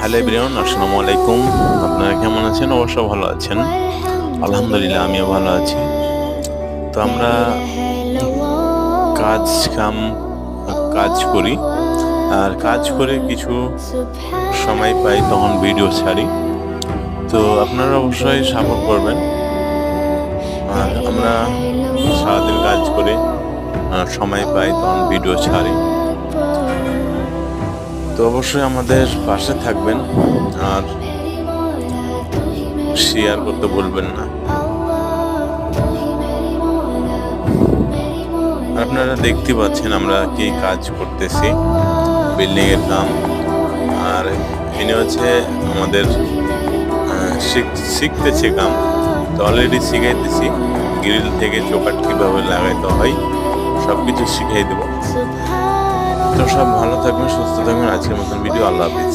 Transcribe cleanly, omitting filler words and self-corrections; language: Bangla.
হ্যালো এভরিওয়ান, আসসালামু আলাইকুম। আপনারা কেমন আছেন? অবশ্য ভালো আছেন। আলহামদুলিল্লাহ আমিও ভালো আছি। তো আমরা কাজ কাম কাজ করি, আর কাজ করে কিছু সময় পাই তখন ভিডিও ছাড়ি। তো আপনারা অবশ্যই সাপোর্ট করবেন। আর আমরা সারাদিন কাজ করে সময় পাই তখন ভিডিও ছাড়ি। তো অবশ্যই আমাদের পাশে থাকবেন আর শেয়ার করতে ভুলবেন না। আপনারা দেখতে পাচ্ছেন আমরা কি কাজ করতেছি, বিল্ডিং এর কাম। আর ইনি হচ্ছে আমাদের শিখতেছে কাম। তো অলরেডি শিখাইতেছি, গ্রিল থেকে চৌকাঠ কিভাবে লাগাইতে হয় সবকিছু শিখাই দেব। তো সব ভালো থাকবেন, সুস্থ থাকবেন। আজকের মতন ভিডিও, আল্লাহ হাফিজ।